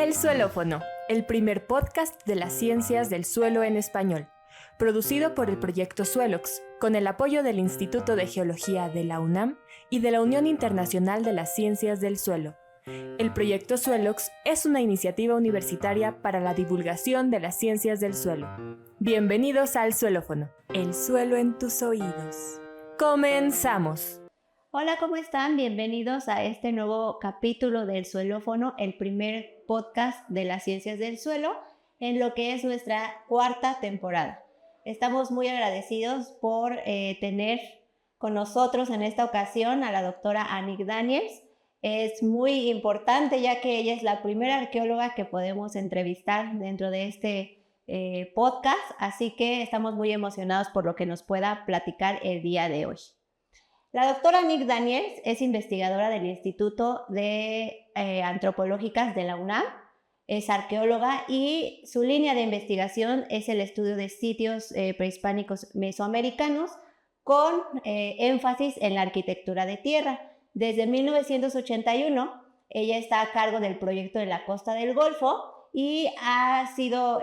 El Suelófono, el primer podcast de las ciencias del suelo en español, producido por el proyecto Suelox, con el apoyo del Instituto de Geología de la UNAM y de la Unión Internacional de las Ciencias del Suelo. El proyecto Suelox es una iniciativa universitaria para la divulgación de las ciencias del suelo. Bienvenidos al Suelófono, el suelo en tus oídos. ¡Comenzamos! Hola, ¿cómo están? Bienvenidos a este nuevo capítulo del Suelófono, el primer podcast de las ciencias del suelo, en lo que es nuestra cuarta temporada. Estamos muy agradecidos por tener con nosotros en esta ocasión a la doctora Annick Daniels. Es muy importante ya que ella es la primera arqueóloga que podemos entrevistar dentro de este podcast, así que estamos muy emocionados por lo que nos pueda platicar el día de hoy. La doctora Annick Daniels es investigadora del Instituto de Antropológicas de la UNAM, es arqueóloga y su línea de investigación es el estudio de sitios prehispánicos mesoamericanos con énfasis en la arquitectura de tierra. Desde 1981 ella está a cargo del proyecto de la Costa del Golfo y ha sido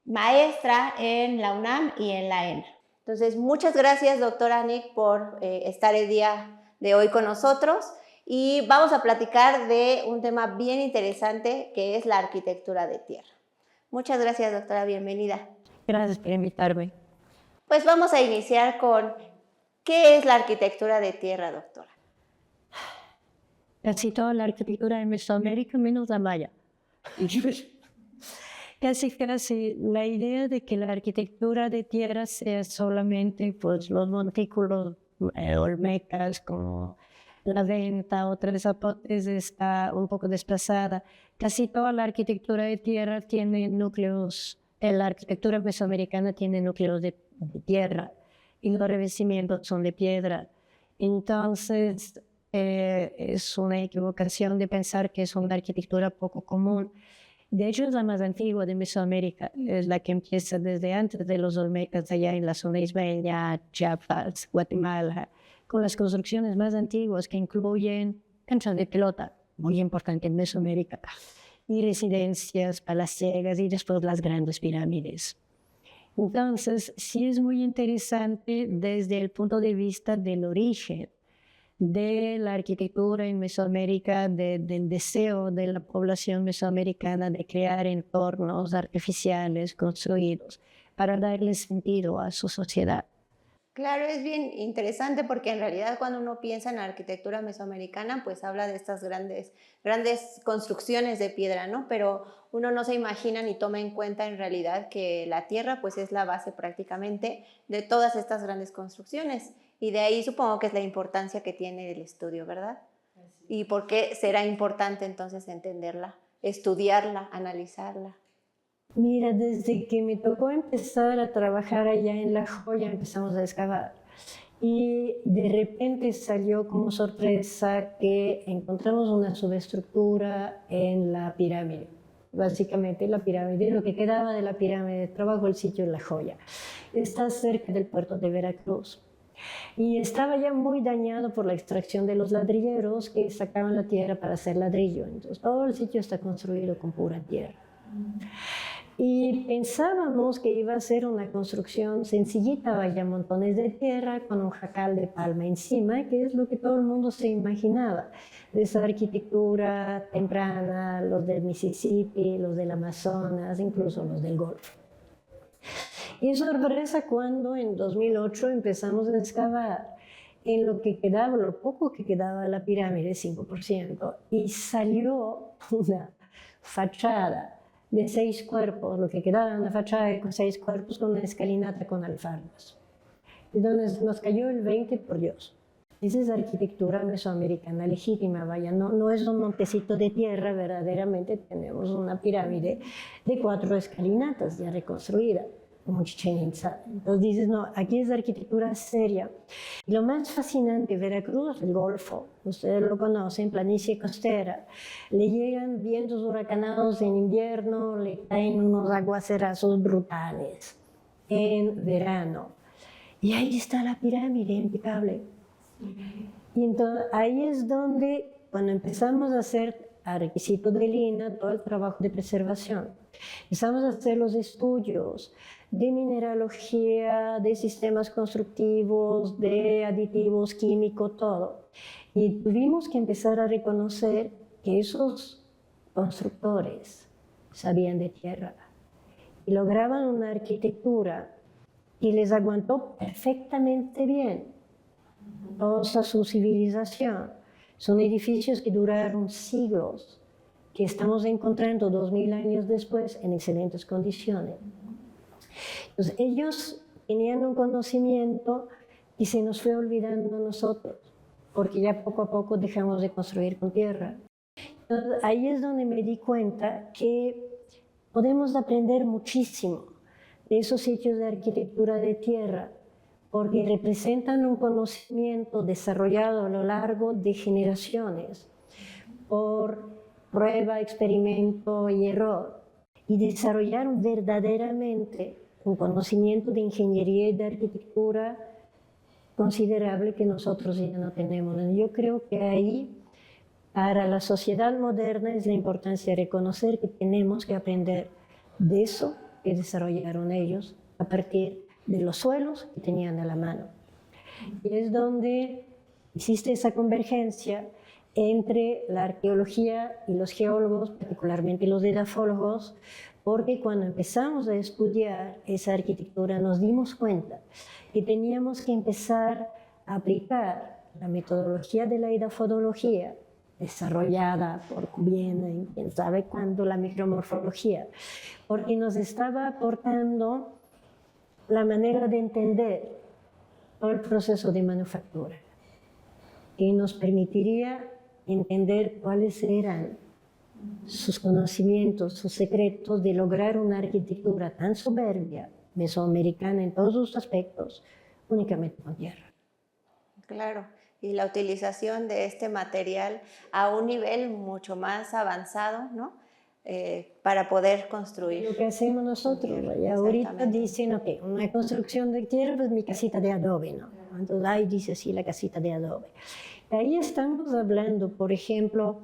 maestra en la UNAM y en la ENA. Entonces, muchas gracias, doctora Annick, por estar el día de hoy con nosotros y vamos a platicar de un tema bien interesante que es la arquitectura de tierra. Muchas gracias, doctora, bienvenida. Gracias por invitarme. Pues vamos a iniciar con ¿qué es la arquitectura de tierra, doctora? Casi toda la arquitectura en Mesoamérica menos la maya. Casi la idea de que la arquitectura de tierra sea solamente pues, los montículos olmecas como la Venta o Tres Zapotes está un poco desplazada. Casi toda la arquitectura de tierra tiene núcleos, la arquitectura mesoamericana tiene núcleos de tierra y los revestimientos son de piedra. Entonces es una equivocación de pensar que es una arquitectura poco común. De hecho, es la más antigua de Mesoamérica, es la que empieza desde antes de los olmecas, allá en la zona isbeña, Chiapas, Guatemala, con las construcciones más antiguas que incluyen canchas de pelota, muy importante en Mesoamérica, y residencias palaciegas y después las grandes pirámides. Entonces, sí es muy interesante desde el punto de vista del origen de la arquitectura en Mesoamérica, del deseo de la población mesoamericana de crear entornos artificiales construidos para darle sentido a su sociedad. Claro, es bien interesante porque en realidad cuando uno piensa en la arquitectura mesoamericana, pues habla de estas grandes construcciones de piedra, ¿no? Pero uno no se imagina ni toma en cuenta en realidad que la tierra pues es la base prácticamente de todas estas grandes construcciones. Y de ahí supongo que es la importancia que tiene el estudio, ¿verdad? ¿Y por qué será importante entonces entenderla, estudiarla, analizarla? Mira, desde que me tocó empezar a trabajar allá en La Joya, empezamos a excavar. Y de repente salió como sorpresa que encontramos una subestructura en la pirámide. Básicamente la pirámide, lo que quedaba de la pirámide de trabajo, el sitio La Joya. Está cerca del puerto de Veracruz. Y estaba ya muy dañado por la extracción de los ladrilleros que sacaban la tierra para hacer ladrillo. Entonces todo el sitio está construido con pura tierra. Y pensábamos que iba a ser una construcción sencillita, vaya montones de tierra con un jacal de palma encima, que es lo que todo el mundo se imaginaba, de esa arquitectura temprana, los del Mississippi, los del Amazonas, incluso los del Golfo. Y sorpresa cuando en 2008 empezamos a excavar en lo que quedaba, lo poco que quedaba de la pirámide, 5%, y salió una fachada de 6 cuerpos, lo que quedaba en la fachada de 6 cuerpos con una escalinata con alfardas. Y donde nos cayó el 20, por Dios. Esa es arquitectura mesoamericana legítima, vaya, no es un montecito de tierra, verdaderamente tenemos una pirámide de 4 escalinatas ya reconstruida, como Chichén Itzá. Entonces dices, no, aquí es arquitectura seria. Y lo más fascinante, Veracruz, el Golfo, ustedes lo conocen, planicie costera, le llegan vientos huracanados en invierno, le caen unos aguacerazos brutales en verano. Y ahí está la pirámide impecable. Y entonces ahí es donde, cuando empezamos a hacer a requisito del INAH todo el trabajo de preservación. Empezamos a hacer los estudios de mineralogía, de sistemas constructivos, de aditivos químicos, todo. Y tuvimos que empezar a reconocer que esos constructores sabían de tierra y lograban una arquitectura que les aguantó perfectamente bien toda su civilización. Son edificios que duraron siglos, que estamos encontrando 2000 años después en excelentes condiciones. Entonces, ellos tenían un conocimiento y se nos fue olvidando a nosotros, porque ya poco a poco dejamos de construir con tierra. Entonces, ahí es donde me di cuenta que podemos aprender muchísimo de esos sitios de arquitectura de tierra, porque representan un conocimiento desarrollado a lo largo de generaciones por prueba, experimento y error, y desarrollaron verdaderamente un conocimiento de ingeniería y de arquitectura considerable que nosotros ya no tenemos. Yo creo que ahí, para la sociedad moderna, es la importancia de reconocer que tenemos que aprender de eso que desarrollaron ellos a partir de los suelos que tenían a la mano. Y es donde existe esa convergencia entre la arqueología y los geólogos, particularmente los edafólogos, porque cuando empezamos a estudiar esa arquitectura nos dimos cuenta que teníamos que empezar a aplicar la metodología de la edafodología, desarrollada por Cuviena y quién sabe cuándo la micromorfología, porque nos estaba aportando la manera de entender todo el proceso de manufactura, que nos permitiría entender cuáles eran sus conocimientos, sus secretos de lograr una arquitectura tan soberbia, mesoamericana en todos sus aspectos, únicamente con tierra. Claro, y la utilización de este material a un nivel mucho más avanzado, ¿no? Para poder construir. Lo que hacemos nosotros, y ahorita dicen, ok, una construcción de tierra, pues mi casita de adobe, ¿no? Entonces ahí dice así la casita de adobe. Ahí estamos hablando, por ejemplo,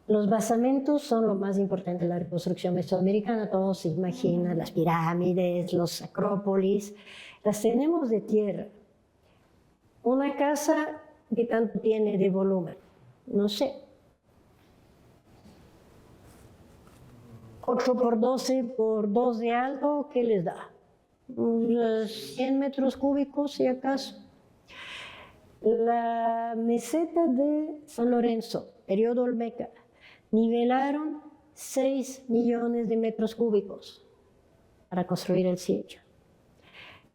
los basamentos son lo más importante de la reconstrucción mesoamericana, todos se imaginan las pirámides, los acrópolis, las tenemos de tierra. Una casa, ¿qué tanto tiene de volumen? No sé. 8 por 12 por 2 de alto, ¿qué les da? 100 metros cúbicos, si acaso. La meseta de San Lorenzo, periodo Olmeca, nivelaron 6 millones de metros cúbicos para construir el sitio.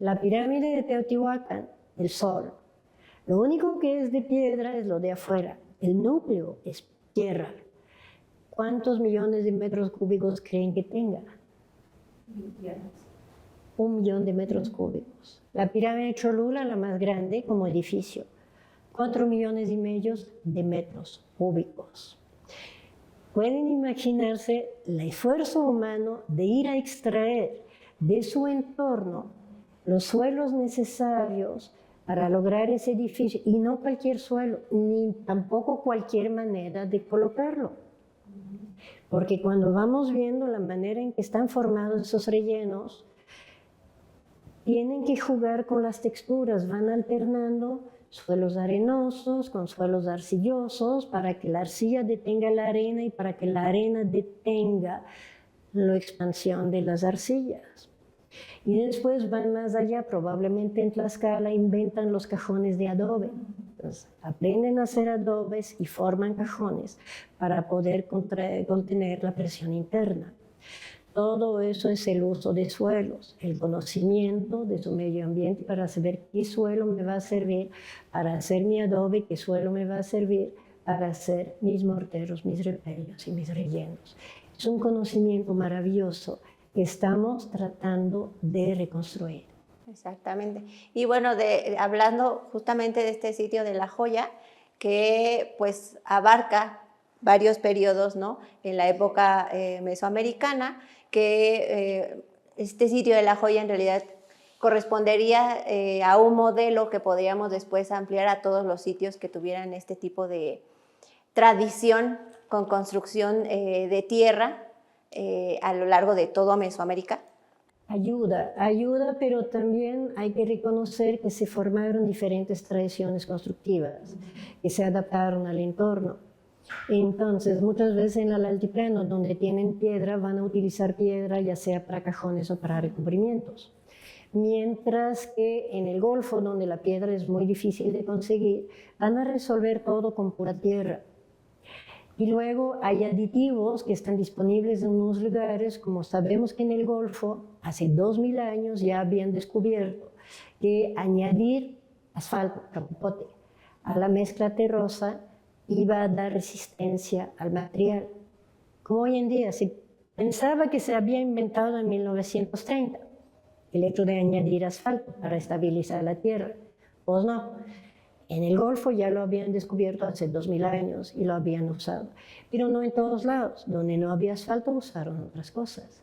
La pirámide de Teotihuacán, el Sol, lo único que es de piedra es lo de afuera, el núcleo es tierra. ¿Cuántos millones de metros cúbicos creen que tenga? 1 millón de metros cúbicos. La pirámide de Cholula, la más grande como edificio, 4,5 millones de metros cúbicos. Pueden imaginarse el esfuerzo humano de ir a extraer de su entorno los suelos necesarios para lograr ese edificio, y no cualquier suelo, ni tampoco cualquier manera de colocarlo. Porque cuando vamos viendo la manera en que están formados esos rellenos, tienen que jugar con las texturas, van alternando suelos arenosos con suelos arcillosos para que la arcilla detenga la arena y para que la arena detenga la expansión de las arcillas. Y después van más allá, probablemente en Tlaxcala inventan los cajones de adobe. Entonces, aprenden a hacer adobes y forman cajones para poder contener la presión interna. Todo eso es el uso de suelos, el conocimiento de su medio ambiente para saber qué suelo me va a servir para hacer mi adobe, qué suelo me va a servir para hacer mis morteros, mis repellos y mis rellenos. Es un conocimiento maravilloso que estamos tratando de reconstruir. Exactamente. Y bueno, hablando justamente de este sitio de La Joya, que pues abarca varios periodos, ¿no? En la época mesoamericana, que este sitio de La Joya en realidad correspondería a un modelo que podríamos después ampliar a todos los sitios que tuvieran este tipo de tradición con construcción de tierra a lo largo de todo Mesoamérica? Ayuda, pero también hay que reconocer que se formaron diferentes tradiciones constructivas que se adaptaron al entorno. Entonces, muchas veces en el altiplano, donde tienen piedra, van a utilizar piedra ya sea para cajones o para recubrimientos. Mientras que en el Golfo, donde la piedra es muy difícil de conseguir, van a resolver todo con pura tierra. Y luego hay aditivos que están disponibles en unos lugares, como sabemos que en el Golfo, hace 2000 años ya habían descubierto que añadir asfalto, capote, a la mezcla terrosa iba a dar resistencia al material. Como hoy en día se pensaba que se había inventado en 1930, el hecho de añadir asfalto para estabilizar la tierra. Pues no. En el Golfo ya lo habían descubierto hace 2000 años y lo habían usado, pero no en todos lados. Donde no había asfalto usaron otras cosas.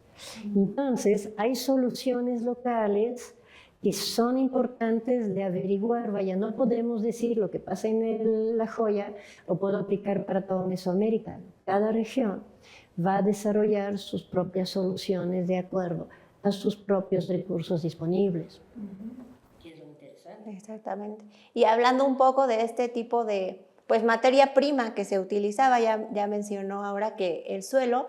Entonces, hay soluciones locales que son importantes de averiguar. Vaya, no podemos decir lo que pasa en La Joya lo puedo aplicar para toda Mesoamérica. Cada región va a desarrollar sus propias soluciones de acuerdo a sus propios recursos disponibles. Exactamente. Y hablando un poco de este tipo de materia prima que se utilizaba, ya mencionó ahora que el suelo,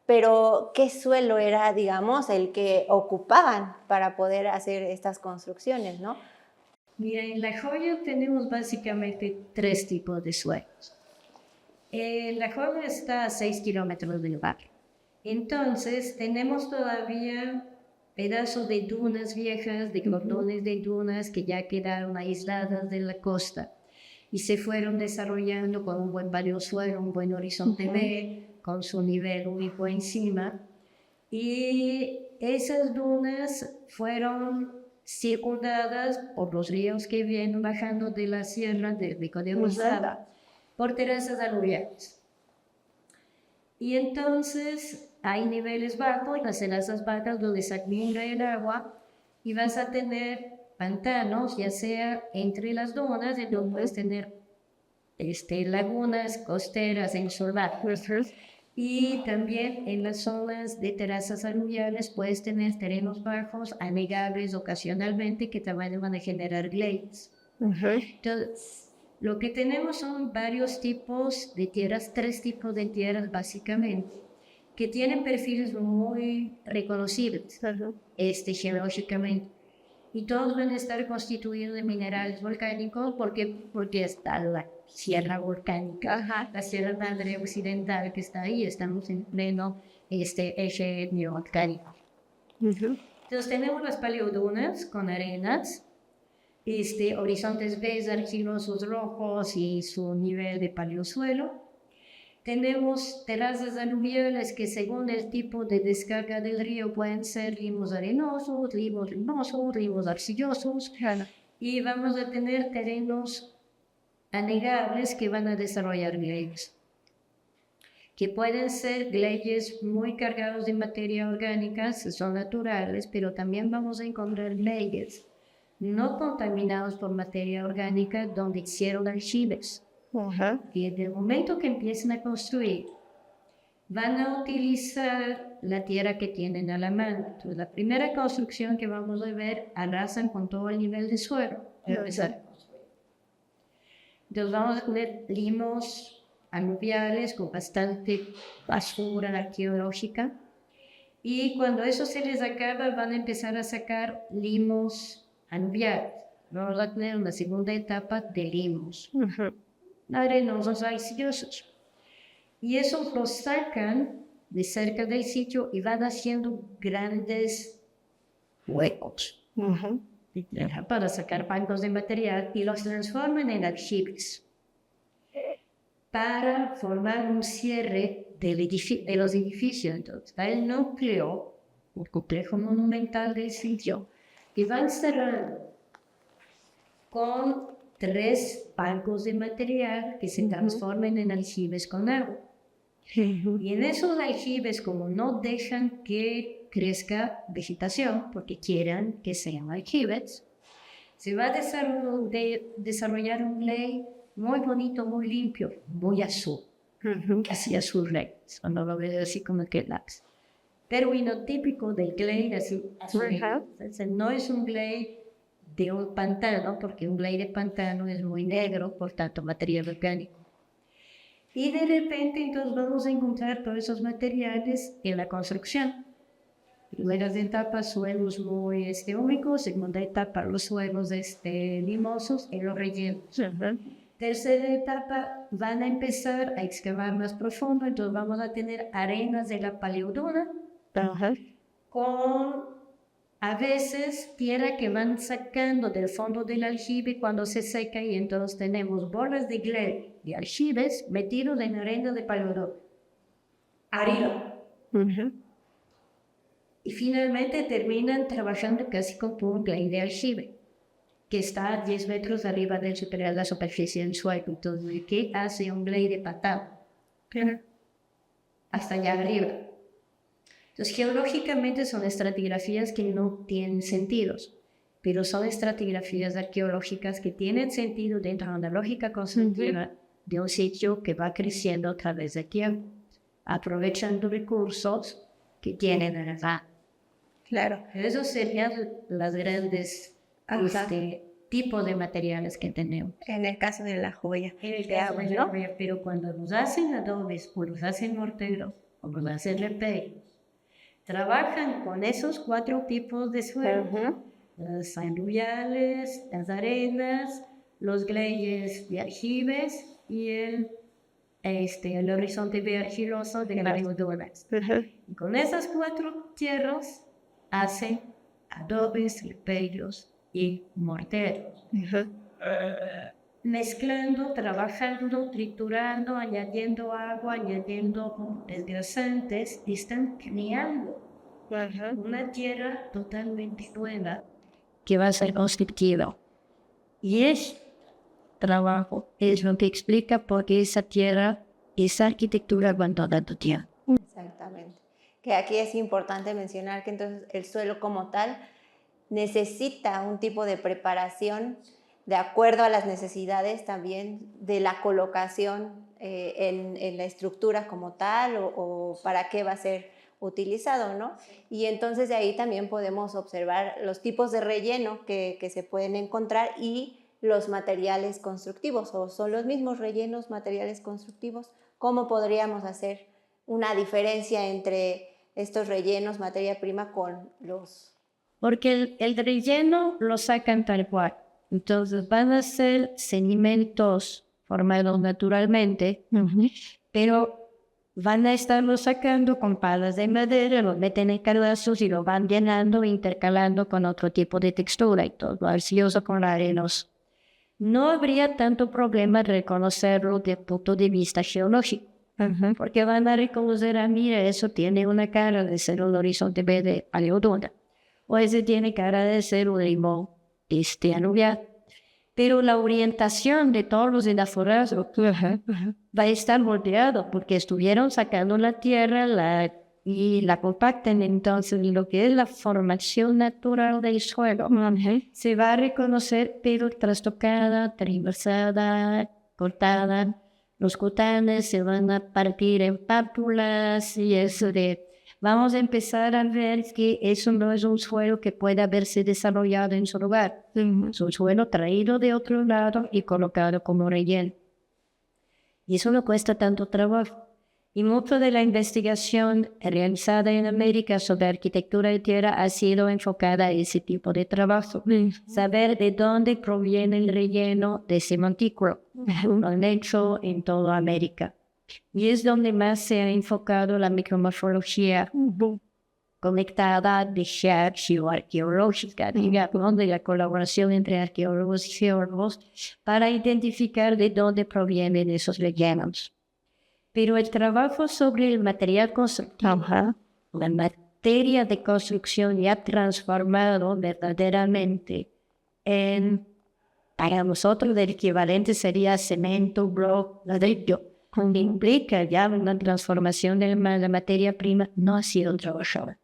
pero ¿qué suelo era, digamos, el que ocupaban para poder hacer estas construcciones, no? Mira, en La Joya tenemos básicamente 3 tipos de suelos. La Joya está a 6 kilómetros del mar. Entonces, tenemos todavía pedazos de dunas viejas, de cordones de dunas que ya quedaron aisladas de la costa y se fueron desarrollando con un buen paleosuelo, un buen horizonte B, con su nivel único encima. Y esas dunas fueron circundadas por los ríos que vienen bajando de la sierra de Codemusada, por terrazas aluviales. Y entonces hay niveles bajos, las terrazas bajas donde se acumula el agua y vas a tener pantanos, ya sea entre las dunas, en donde puedes tener lagunas costeras ensorbadas. Y también en las zonas de terrazas aluviales puedes tener terrenos bajos, anegables ocasionalmente, que también van a generar glades. Entonces, lo que tenemos son varios tipos de tierras, 3 tipos de tierras básicamente, que tienen perfiles muy reconocibles geológicamente. Y todos van a estar constituidos de minerales volcánicos porque está la sierra volcánica, la Sierra Madre Occidental que está ahí, estamos en pleno eje neovolcánico. Entonces tenemos las paleodunas con arenas, horizontes verdes argilosos rojos y su nivel de paleosuelo. Tenemos terrazas aluviales que según el tipo de descarga del río pueden ser limos arenosos, limos limosos, limos arcillosos. Y vamos a tener terrenos anegables que van a desarrollar gleyes, que pueden ser gleyes muy cargados de materia orgánica, son naturales, pero también vamos a encontrar gleyes no contaminados por materia orgánica donde hicieron aljibes. Y en el momento que empiecen a construir, van a utilizar la tierra que tienen a la mano. Entonces, la primera construcción que vamos a ver, arrasan con todo el nivel de suelo. Entonces, vamos a tener limos aluviales con bastante basura arqueológica. Y cuando eso se les acaba, van a empezar a sacar limos aluviales. Vamos a tener una segunda etapa de limos. Arenosos arcillosos. Y eso los sacan de cerca del sitio y van haciendo grandes huecos para sacar bancos de material y los transforman en aljibes para formar un cierre de los edificios. Entonces, está el núcleo, el complejo monumental del sitio, y van cerrando con 3 bancos de material que se transformen en aljibes con agua. Y en esos aljibes, como no dejan que crezca vegetación, porque quieran que sean aljibes, se va a desarrollar un clay muy bonito, muy limpio, muy azul, Hacía sus leyes, cuando lo ves así como que lax. Término típico del glade, así, no es un glade de un pantano, porque un glade de pantano es muy negro, por tanto material orgánico. Y de repente entonces vamos a encontrar todos esos materiales en la construcción. Primeras etapas, suelos muy húmicos. Segunda etapa, los suelos limosos en los rellenos. Tercera etapa, van a empezar a excavar más profundo, entonces vamos a tener arenas de la paleodona, con a veces tierra que van sacando del fondo del aljibe cuando se seca, y entonces tenemos bolas de glade de aljibes metidos en arena de paleodona. Arriba. Y finalmente terminan trabajando casi con un glade de aljibe, que está a 10 metros arriba del superior de la superficie del suelo. Entonces, ¿qué hace un glade de pantano? Hasta allá arriba. Entonces, geológicamente son estratigrafías que no tienen sentidos, pero son estratigrafías arqueológicas que tienen sentido dentro de una lógica constructiva de un sitio que va creciendo a través del tiempo, aprovechando recursos que tienen en el mar. Claro. Esos serían las grandes tipos de materiales que tenemos. En el caso de la joya. En el caso de la joya, pero cuando nos hacen adobes, o nos hacen morteros, o nos hacen repellos, trabajan con esos 4 tipos de suelo. Las aluviales, las arenas, los glades de aljibes y el horizonte argiloso de las alturas. Y con esas 4 tierras hacen adobes, repellos y morteros. Mezclando, trabajando, triturando, añadiendo agua, añadiendo desgrasantes, y están creando una tierra totalmente nueva que va a ser constructiva. Y ese trabajo es lo que explica por qué esa tierra, esa arquitectura abandona tu tierra. Exactamente. Que aquí es importante mencionar que entonces el suelo como tal necesita un tipo de preparación de acuerdo a las necesidades también de la colocación en la estructura como tal, o para qué va a ser utilizado, ¿no? Y entonces de ahí también podemos observar los tipos de relleno que se pueden encontrar y los materiales constructivos, o son los mismos rellenos, materiales constructivos. ¿Cómo podríamos hacer una diferencia entre estos rellenos, materia prima, con los...? Porque el relleno lo sacan tal cual. Entonces van a ser sedimentos formados naturalmente, pero van a estarlo sacando con palas de madera, lo meten en cadazos y lo van llenando e intercalando con otro tipo de textura, y todo arcilloso con arenoso. No habría tanto problema reconocerlo desde el punto de vista geológico, porque van a reconocer, mira, eso tiene una cara de ser un horizonte verde paleodona, o ese tiene cara de ser un limón aluvial. Pero la orientación de todos los enaforados va a estar moldeado, porque estuvieron sacando la tierra y la compactan. Entonces, lo que es la formación natural del suelo se va a reconocer, pero trastocada, transversada, cortada. Los cotanes se van a partir en pápulas y eso vamos a empezar a ver que eso no es un suelo que pueda haberse desarrollado en su lugar. Es un suelo traído de otro lado y colocado como relleno. Y eso no cuesta tanto trabajo. Y mucho de la investigación realizada en América sobre arquitectura de tierra ha sido enfocada a ese tipo de trabajo. Saber de dónde proviene el relleno de ese montículo. Lo han hecho en toda América. Y es donde más se ha enfocado la micromorfología conectada de geoarqueológica, digamos, de la colaboración entre arqueólogos y geólogos para identificar de dónde provienen esos rellenos. Pero el trabajo sobre el material constructivo, la materia de construcción ya transformado verdaderamente en, para nosotros el equivalente sería cemento, bloque, ladrillo, que implica ya una transformación de la materia prima, no ha sido trabajada.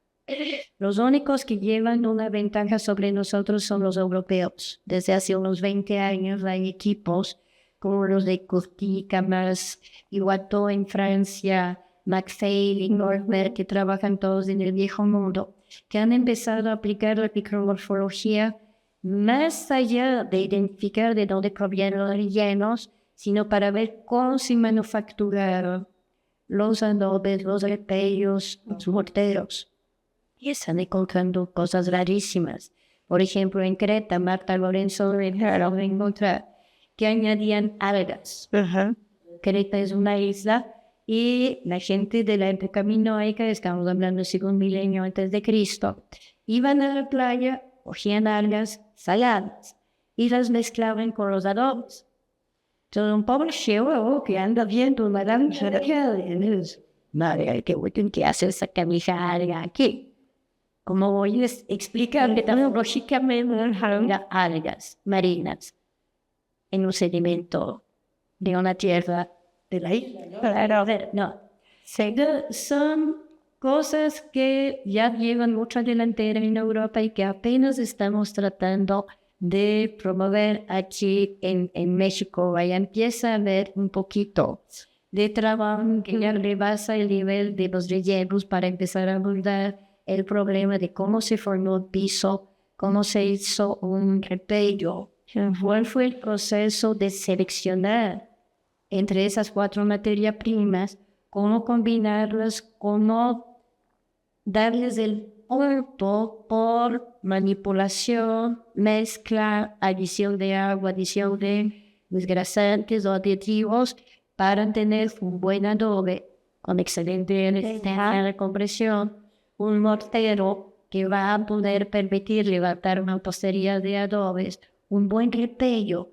Los únicos que llevan una ventaja sobre nosotros son los europeos. Desde hace unos 20 años hay equipos como los de Cortica, más Iguato en Francia, McPhail y Norberg, que trabajan todos en el viejo mundo, que han empezado a aplicar la micromorfología más allá de identificar de dónde provienen los rellenos, sino para ver cómo se manufacturaron los adobes, los repellos, los morteros. Y están encontrando cosas rarísimas. Por ejemplo, en Creta, Marta Lorenzo lograron encontrar que añadían algas. Creta es una isla y la gente de la época minoica, estamos hablando del segundo milenio antes de Cristo, iban a la playa, cogían algas saladas y las mezclaban con los adobes. Entonces, un pobre ciego que anda viendo una granja de madre, ¿qué hace esa camisa alga aquí? Como voy a explicar que también lógicamente eran algas marinas en un sedimento de una tierra de la isla. No. Son cosas que ya llevan mucha delantera en Europa y que apenas estamos tratando de promover aquí en México. Ahí empieza a haber un poquito de trabajo que ya rebasa el nivel de los rellenos para empezar a abordar el problema de cómo se formó el piso, cómo se hizo un repello, cuál fue el proceso de seleccionar entre esas 4 materias primas, cómo combinarlas, cómo darles el punto por manipulación, mezcla, adición de agua, adición de desgrasantes o aditivos para tener un buen adobe con excelente resistencia de compresión, un mortero que va a poder permitir levantar una postería de adobes, un buen repello,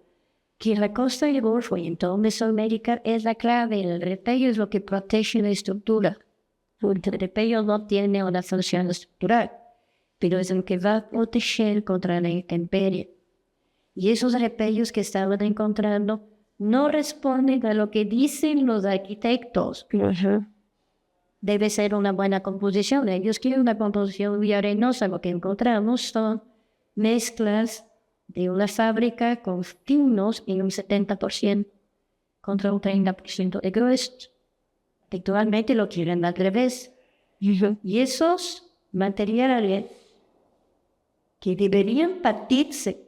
que la costa del Golfo y en toda Mesoamérica es la clave. El repello es lo que protege la estructura. El repello no tiene una función estructural, pero es el que va a proteger contra la intemperie. Y esos repellos que estaban encontrando no responden a lo que dicen los arquitectos. Debe ser una buena composición. Ellos quieren una composición muy arenosa. Lo que encontramos son mezclas de una fábrica con finos en un 70% contra un 30% de gruesos. Actualmente lo quieren al revés. Y esos materiales que deberían partirse,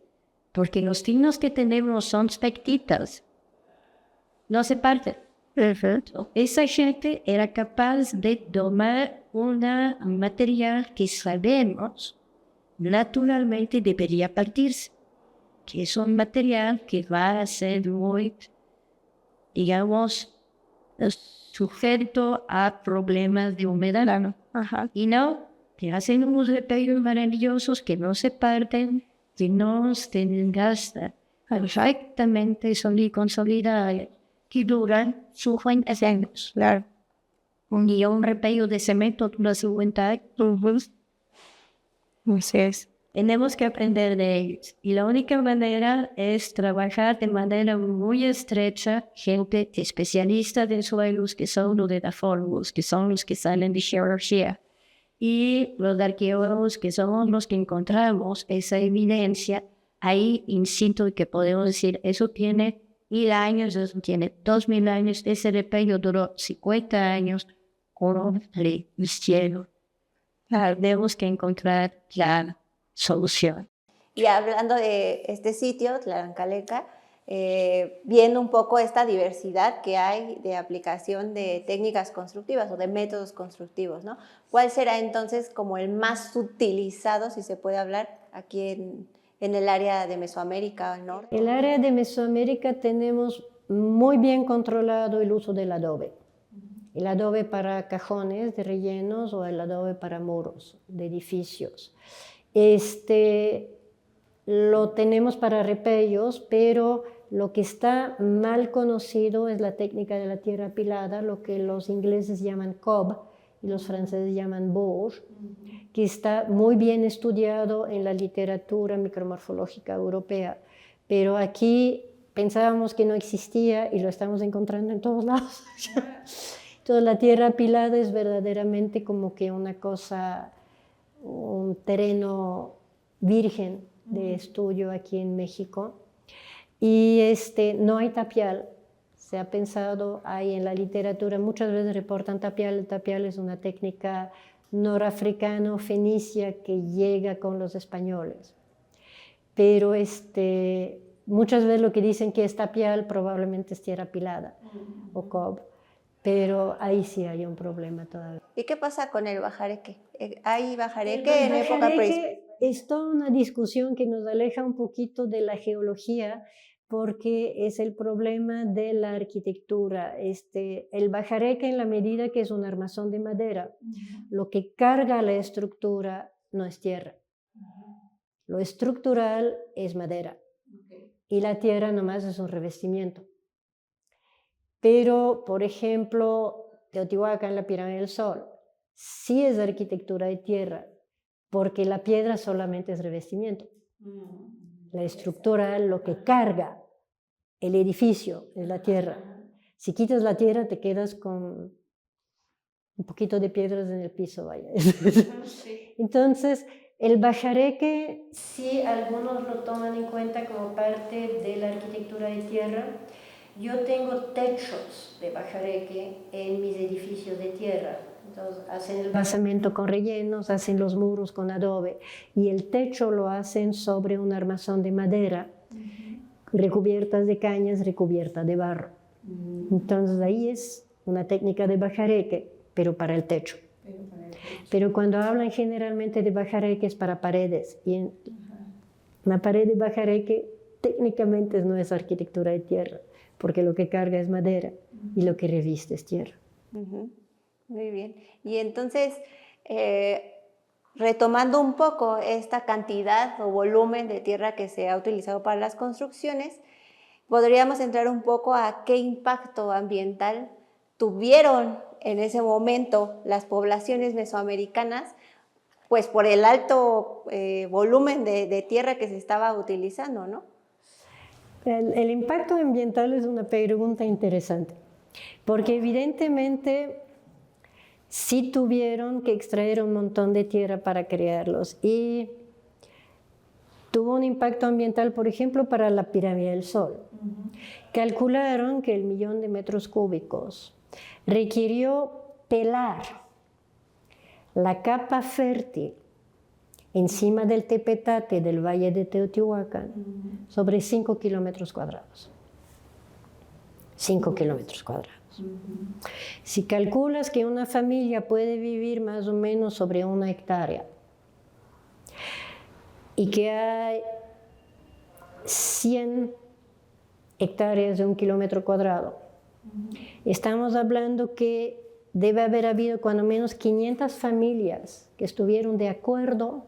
porque los finos que tenemos son pectitas, no se parten. Esa gente era capaz de tomar un material que sabemos naturalmente debería partirse, que es un material que va a ser muy, digamos, sujeto a problemas de humedad. Y no, te hacen unos repellos maravillosos que no se parten, que no se desgastan, perfectamente consolidados, que duran 50 años. Claro. Un repello de cemento dura 50 años. Así es. Tenemos que aprender de ellos. Y la única manera es trabajar de manera muy estrecha, gente especialista de suelos, que son los de edafólogos, que son los que salen de geología, y los arqueólogos, que somos los que encontramos esa evidencia ahí in situ, que podemos decir, eso tiene 1000 años, eso tiene 2000 años, ese repello duró 50 años, con el cielo. Tenemos que encontrar la solución. Y hablando de este sitio, Tlayancaleca, viendo un poco esta diversidad que hay de aplicación de técnicas constructivas o de métodos constructivos, ¿no? ¿Cuál será entonces como el más utilizado, si se puede hablar, aquí en el área de Mesoamérica al norte? En el área de Mesoamérica tenemos muy bien controlado el uso del adobe. El adobe para cajones de rellenos o el adobe para muros de edificios. Lo tenemos para repellos, pero lo que está mal conocido es la técnica de la tierra apilada, lo que los ingleses llaman cob y los franceses llaman bourge, que está muy bien estudiado en la literatura micromorfológica europea, pero aquí pensábamos que no existía y lo estamos encontrando en todos lados. Entonces la tierra apilada es verdaderamente como que una cosa, un terreno virgen de estudio aquí en México. Y no hay tapial. Se ha pensado, hay en la literatura, muchas veces reportan tapial. El tapial es una técnica norafricano-fenicia que llega con los españoles. Pero muchas veces lo que dicen que es tapial probablemente es tierra pilada o cob. Pero ahí sí hay un problema todavía. ¿Y qué pasa con el bajareque? ¿Hay bajareque en época prehispánica? Es toda una discusión que nos aleja un poquito de la geología, porque es el problema de la arquitectura. El bajareque, en la medida que es un armazón de madera, lo que carga la estructura no es tierra. Lo estructural es madera. Y la tierra nomás es un revestimiento. Pero, por ejemplo, Teotihuacán, la pirámide del Sol, sí es arquitectura de tierra, porque la piedra solamente es revestimiento. La estructura, lo que carga el edificio, es la tierra. Si quitas la tierra, te quedas con un poquito de piedras en el piso, vaya. Entonces, el bajareque, sí, algunos lo toman en cuenta como parte de la arquitectura de tierra. Yo tengo techos de bajareque en mis edificios de tierra. Entonces, hacen el basamento con rellenos, hacen los muros con adobe, y el techo lo hacen sobre un armazón de madera, recubiertas de cañas, recubierta de barro. Entonces, ahí es una técnica de bajareque, pero para el techo. Pero cuando hablan generalmente de bajareque es para paredes, y en una pared de bajareque técnicamente no es arquitectura de tierra, porque lo que carga es madera y lo que reviste es tierra. Muy bien. Y entonces, retomando un poco esta cantidad o volumen de tierra que se ha utilizado para las construcciones, podríamos entrar un poco a qué impacto ambiental tuvieron en ese momento las poblaciones mesoamericanas, pues por el alto volumen de tierra que se estaba utilizando, ¿no? El impacto ambiental es una pregunta interesante, porque evidentemente sí tuvieron que extraer un montón de tierra para crearlos, y tuvo un impacto ambiental, por ejemplo, para la pirámide del Sol. Calcularon que el 1.000.000 de metros cúbicos requirió pelar la capa fértil encima del tepetate del Valle de Teotihuacán sobre 5 kilómetros cuadrados. 5 kilómetros cuadrados. Si calculas que una familia puede vivir más o menos sobre 1 hectárea y que hay 100 hectáreas de 1 kilómetro cuadrado, estamos hablando que debe haber habido cuando menos 500 familias que estuvieron de acuerdo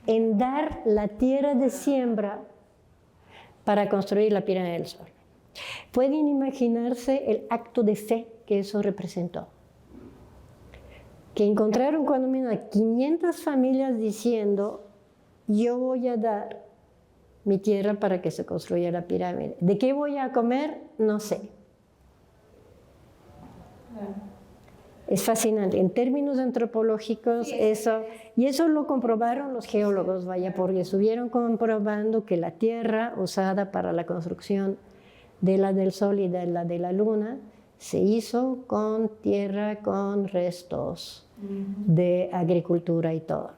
en dar la tierra de siembra para construir la pirámide del Sol. Pueden imaginarse el acto de fe que eso representó. Que encontraron cuando menos a 500 familias diciendo: yo voy a dar mi tierra para que se construya la pirámide. ¿De qué voy a comer? No sé. Es fascinante. En términos antropológicos, eso lo comprobaron los geólogos, vaya, porque estuvieron comprobando que la tierra usada para la construcción de la del Sol y de la Luna se hizo con tierra, con restos de agricultura y todo.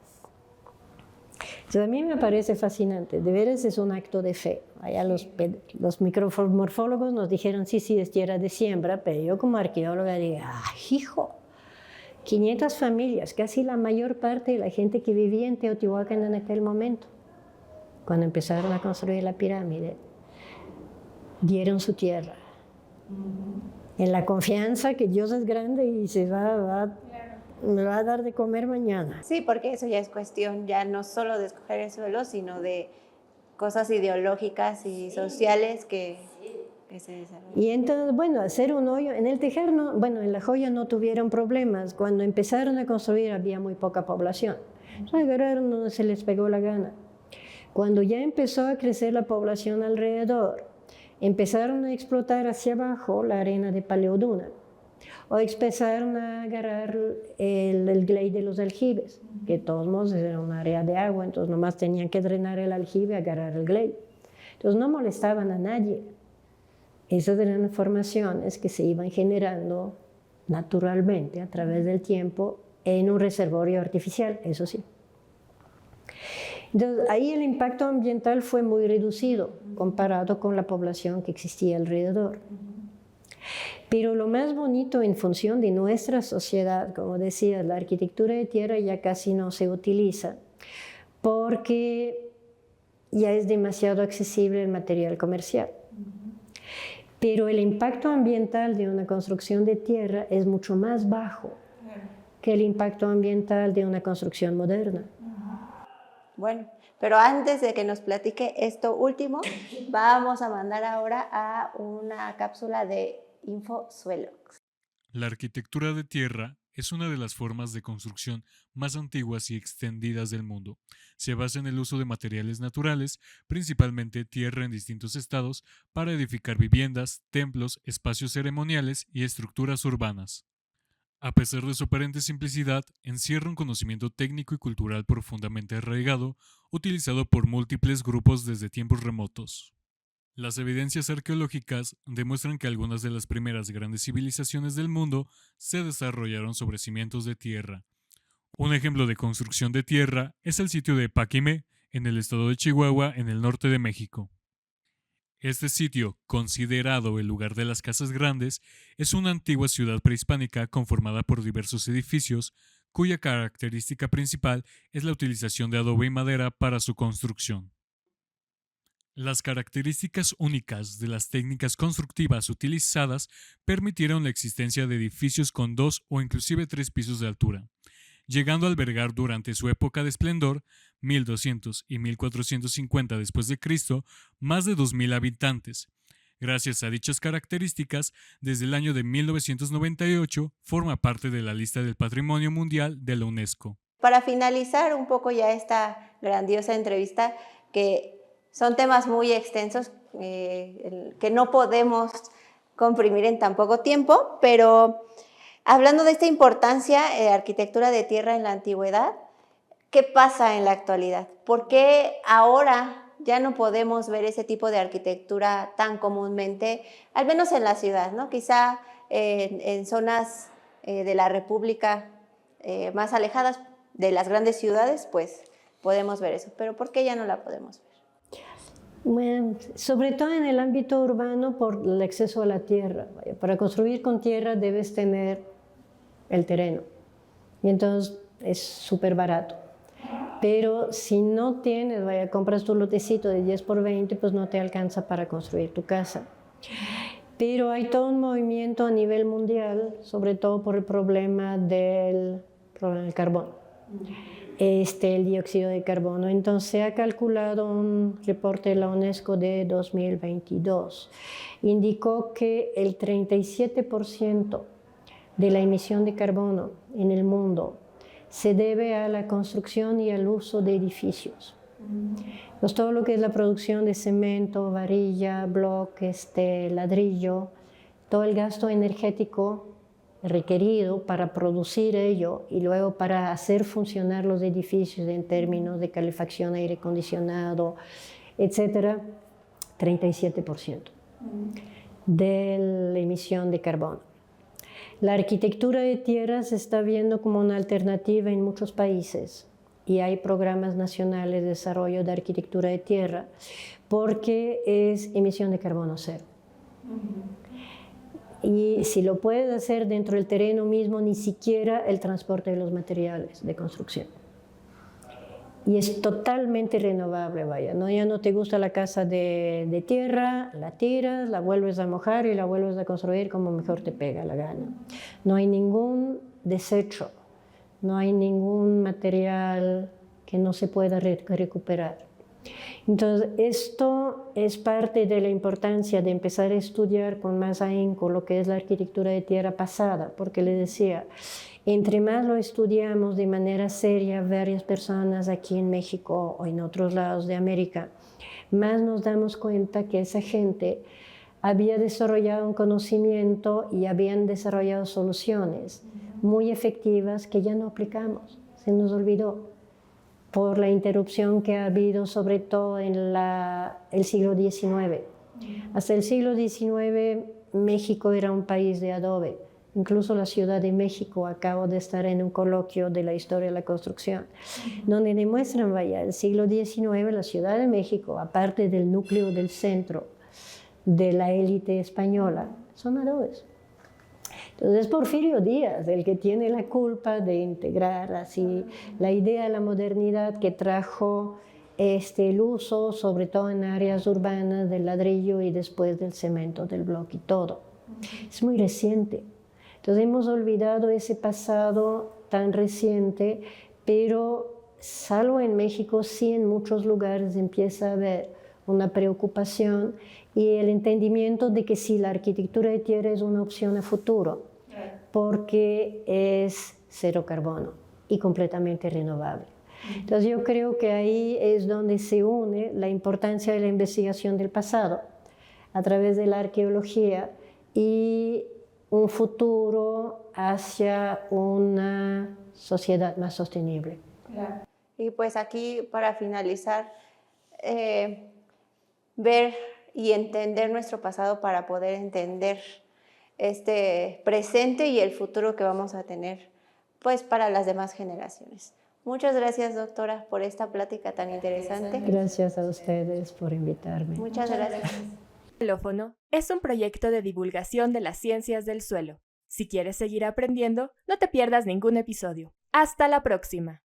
Entonces, a mí me parece fascinante, de veras es un acto de fe. Allá los micromorfólogos nos dijeron, sí, es tierra de siembra, pero yo como arqueóloga digo, hijo, 500 familias, casi la mayor parte de la gente que vivía en Teotihuacán en aquel momento, cuando empezaron a construir la pirámide, dieron su tierra, en la confianza que Dios es grande y me va a dar de comer mañana. Sí, porque eso ya es cuestión ya no solo de escoger el suelo, sino de cosas ideológicas y sociales que se desarrollan. Y entonces, bueno, hacer un hoyo, en el Tejar, en La Joya no tuvieron problemas. Cuando empezaron a construir había muy poca población. Agarraron donde se les pegó la gana. Cuando ya empezó a crecer la población alrededor, empezaron a explotar hacia abajo la arena de Paleoduna. O empezaron a agarrar el gley de los aljibes, que de todos modos era un área de agua, entonces nomás tenían que drenar el aljibe y agarrar el gley. Entonces no molestaban a nadie. Esas eran formaciones que se iban generando naturalmente a través del tiempo en un reservorio artificial, eso sí. Entonces, ahí el impacto ambiental fue muy reducido comparado con la población que existía alrededor. Pero lo más bonito en función de nuestra sociedad, como decía, la arquitectura de tierra ya casi no se utiliza porque ya es demasiado accesible el material comercial. Pero el impacto ambiental de una construcción de tierra es mucho más bajo que el impacto ambiental de una construcción moderna. Bueno, pero antes de que nos platique esto último, vamos a mandar ahora a una cápsula de InfoSuelox. La arquitectura de tierra es una de las formas de construcción más antiguas y extendidas del mundo. Se basa en el uso de materiales naturales, principalmente tierra en distintos estados, para edificar viviendas, templos, espacios ceremoniales y estructuras urbanas. A pesar de su aparente simplicidad, encierra un conocimiento técnico y cultural profundamente arraigado, utilizado por múltiples grupos desde tiempos remotos. Las evidencias arqueológicas demuestran que algunas de las primeras grandes civilizaciones del mundo se desarrollaron sobre cimientos de tierra. Un ejemplo de construcción de tierra es el sitio de Paquimé, en el estado de Chihuahua, en el norte de México. Este sitio, considerado el lugar de las casas grandes, es una antigua ciudad prehispánica conformada por diversos edificios, cuya característica principal es la utilización de adobe y madera para su construcción. Las características únicas de las técnicas constructivas utilizadas permitieron la existencia de edificios con 2 o inclusive 3 pisos de altura, llegando a albergar durante su época de esplendor, 1200 y 1450 después de Cristo, más de 2000 habitantes. Gracias a dichas características, desde el año de 1998 forma parte de la lista del Patrimonio Mundial de la UNESCO. Para finalizar un poco ya esta grandiosa entrevista, que son temas muy extensos que no podemos comprimir en tan poco tiempo, pero hablando de esta importancia de arquitectura de tierra en la antigüedad, ¿qué pasa en la actualidad? ¿Por qué ahora ya no podemos ver ese tipo de arquitectura tan comúnmente, al menos en la ciudad, ¿no? Quizá en zonas de la República más alejadas de las grandes ciudades, pues podemos ver eso, pero ¿por qué ya no la podemos ver? Bueno, sobre todo en el ámbito urbano por el acceso a la tierra. Para construir con tierra debes tener el terreno y entonces es súper barato. Pero si no tienes, compras tu lotecito de 10 por 20, pues no te alcanza para construir tu casa. Pero hay todo un movimiento a nivel mundial, sobre todo por el problema del carbono. El dióxido de carbono. Entonces se ha calculado un reporte de la UNESCO de 2022. Indicó que el 37% de la emisión de carbono en el mundo se debe a la construcción y al uso de edificios. Pues todo lo que es la producción de cemento, varilla, bloques, ladrillo, todo el gasto energético requerido para producir ello y luego para hacer funcionar los edificios en términos de calefacción, aire acondicionado, etcétera, 37% de la emisión de carbono. La arquitectura de tierra se está viendo como una alternativa en muchos países y hay programas nacionales de desarrollo de arquitectura de tierra porque es emisión de carbono cero. Y si lo puedes hacer dentro del terreno mismo, ni siquiera el transporte de los materiales de construcción. Y es totalmente renovable, ¿no? Ya no te gusta la casa de tierra, la tiras, la vuelves a mojar y la vuelves a construir como mejor te pega la gana. No hay ningún desecho, no hay ningún material que no se pueda recuperar. Entonces, esto es parte de la importancia de empezar a estudiar con más ahínco lo que es la arquitectura de tierra pasada, porque les decía, entre más lo estudiamos de manera seria, varias personas aquí en México o en otros lados de América, más nos damos cuenta que esa gente había desarrollado un conocimiento y habían desarrollado soluciones muy efectivas que ya no aplicamos, se nos olvidó. por la interrupción que ha habido, sobre todo en el siglo XIX. Hasta el siglo XIX, México era un país de adobe. Incluso la Ciudad de México, acabo de estar en un coloquio de la historia de la construcción, donde demuestran, vaya, el siglo XIX, la Ciudad de México, aparte del núcleo del centro de la élite española, son adobes. Entonces es Porfirio Díaz el que tiene la culpa de integrar así la idea de la modernidad que trajo el uso, sobre todo en áreas urbanas, del ladrillo y después del cemento, del bloque y todo. Es muy reciente. Entonces hemos olvidado ese pasado tan reciente, pero salvo en México, sí en muchos lugares empieza a haber una preocupación y el entendimiento de que sí, la arquitectura de tierra es una opción a futuro, porque es cero carbono y completamente renovable. Entonces yo creo que ahí es donde se une la importancia de la investigación del pasado a través de la arqueología y un futuro hacia una sociedad más sostenible. Claro. Y pues aquí, para finalizar, ver y entender nuestro pasado para poder entender este presente y el futuro que vamos a tener pues para las demás generaciones. Muchas gracias, doctora, por esta plática tan interesante. Gracias a ustedes por invitarme. Muchas gracias. Suelófono es un proyecto de divulgación de las ciencias del suelo. Si quieres seguir aprendiendo, no te pierdas ningún episodio. ¡Hasta la próxima!